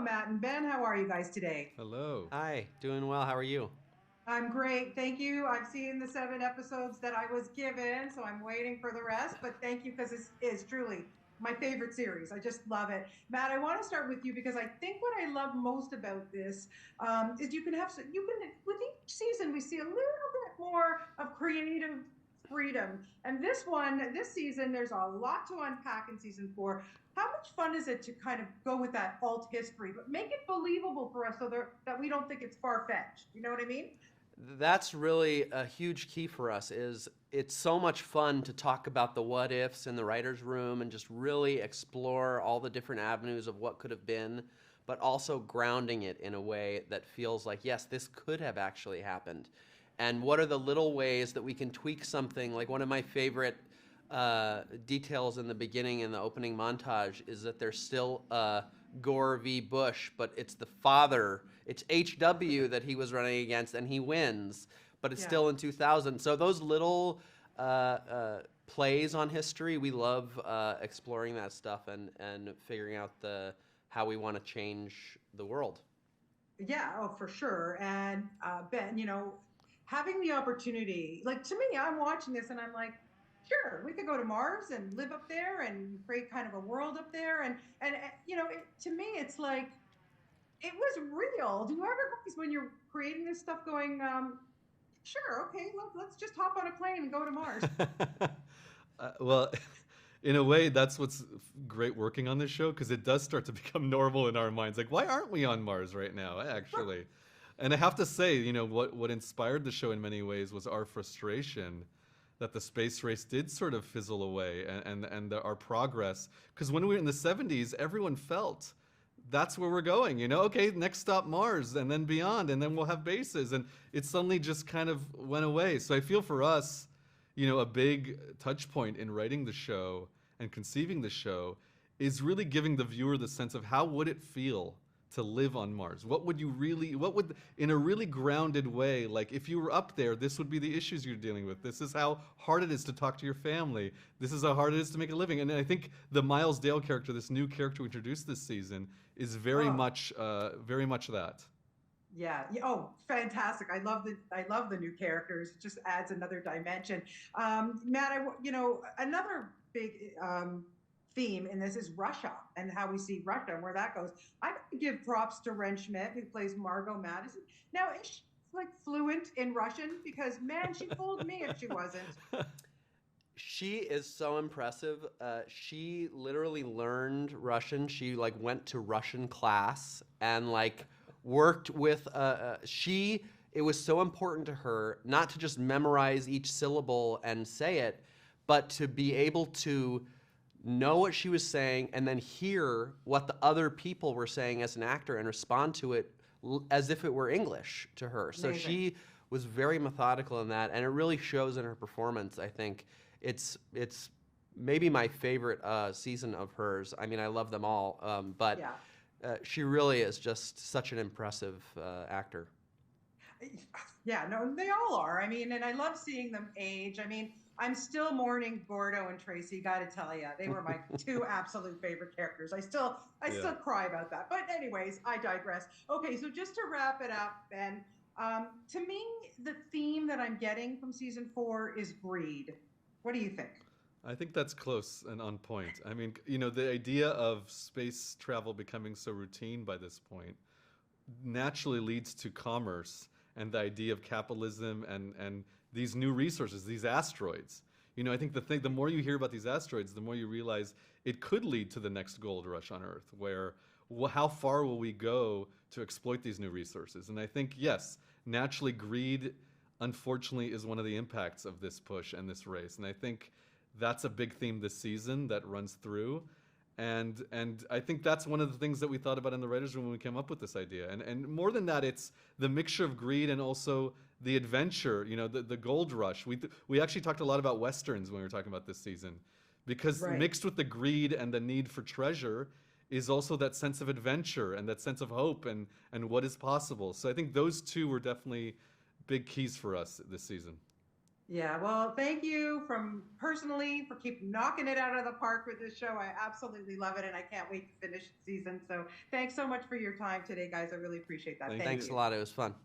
Matt and Ben. How are you guys today? Hello. Hi, doing well. How are you? I'm great. Thank you. I've seen the 7 episodes that I was given, so I'm waiting for the rest. But thank you because this is truly my favorite series. I just love it. Matt, I want to start with you because I think what I love most about this is you can, with each season, we see a little bit more of creative freedom. And this season, there's a lot to unpack in season 4. How much fun is it to kind of go with that alt history, but make it believable for us so that we don't think it's far fetched? You know what I mean? That's really a huge key for us is it's so much fun to talk about the what ifs in the writer's room and just really explore all the different avenues of what could have been, but also grounding it in a way that feels like, yes, this could have actually happened. And what are the little ways that we can tweak something? Like one of my favorite details in the beginning in the opening montage is that there's still Gore v. Bush, but it's the father, it's HW that he was running against, and he wins, but it's Yeah. still in 2000. So those little plays on history, we love exploring that stuff and figuring out how we want to change the world. Yeah, oh, for sure. And Ben, having the opportunity, like to me, I'm watching this and I'm like, sure, we could go to Mars and live up there and create kind of a world up there. To me, it's like it was real. Do you ever guys, when you're creating this stuff, going, sure, okay, let's just hop on a plane and go to Mars? Well, in a way, that's what's great working on this show because it does start to become normal in our minds. Like, why aren't we on Mars right now, actually? And I have to say, what inspired the show in many ways was our frustration that the space race did sort of fizzle away and our progress. Because when we were in the 70s, everyone felt that's where we're going, okay, next stop Mars and then beyond, and then we'll have bases. And it suddenly just kind of went away. So I feel for us, a big touch point in writing the show and conceiving the show is really giving the viewer the sense of how would it feel to live on Mars? What would, in a really grounded way, like if you were up there, this would be the issues you're dealing with. This is how hard it is to talk to your family. This is how hard it is to make a living. And I think the Miles Dale character, this new character we introduced this season, is very Oh, much that. yeah. Oh, fantastic. I love the new characters. It just adds another dimension. Matt, another big theme in this is Russia and how we see Russia and where that goes. I got to give props to Ren Schmidt, who plays Margot Madison. Now, is she like fluent in Russian? Because man, she fooled me if she wasn't. She is so impressive. She literally learned Russian. She like went to Russian class and like worked with she. It was so important to her not to just memorize each syllable and say it, but to be able to know what she was saying and then hear what the other people were saying as an actor and respond to it as if it were English to her. So Amazing. she was very methodical in that, and it really shows in her performance. I think it's maybe my favorite season of hers. I mean, I love them all, but Yeah. she really is just such an impressive actor. Yeah, no, they all are. I mean, and I love seeing them age. I mean, I'm still mourning Gordo and Tracy. Got to tell you, they were my two absolute favorite characters. I Yeah. still cry about that. But anyways, I digress. Okay, so just to wrap it up, Ben, to me, the theme that I'm getting from season 4 is greed. What do you think? I think that's close and on point. I mean, the idea of space travel becoming so routine by this point naturally leads to commerce and the idea of capitalism and these new resources, these asteroids. I think the more you hear about these asteroids, the more you realize it could lead to the next gold rush on Earth, where how far will we go to exploit these new resources? And I think, yes, naturally greed, unfortunately, is one of the impacts of this push and this race. And I think that's a big theme this season that runs through. And I think that's one of the things that we thought about in the writers' room when we came up with this idea. And more than that, it's the mixture of greed and also the adventure. The gold rush. We actually talked a lot about westerns when we were talking about this season, because Right. mixed with the greed and the need for treasure is also that sense of adventure and that sense of hope and what is possible. So I think those two were definitely big keys for us this season. Yeah, well, thank you from personally for keep knocking it out of the park with this show. I absolutely love it, and I can't wait to finish the season. So thanks so much for your time today, guys. I really appreciate that. Thank Thank Thanks a you. you. lot. It was fun.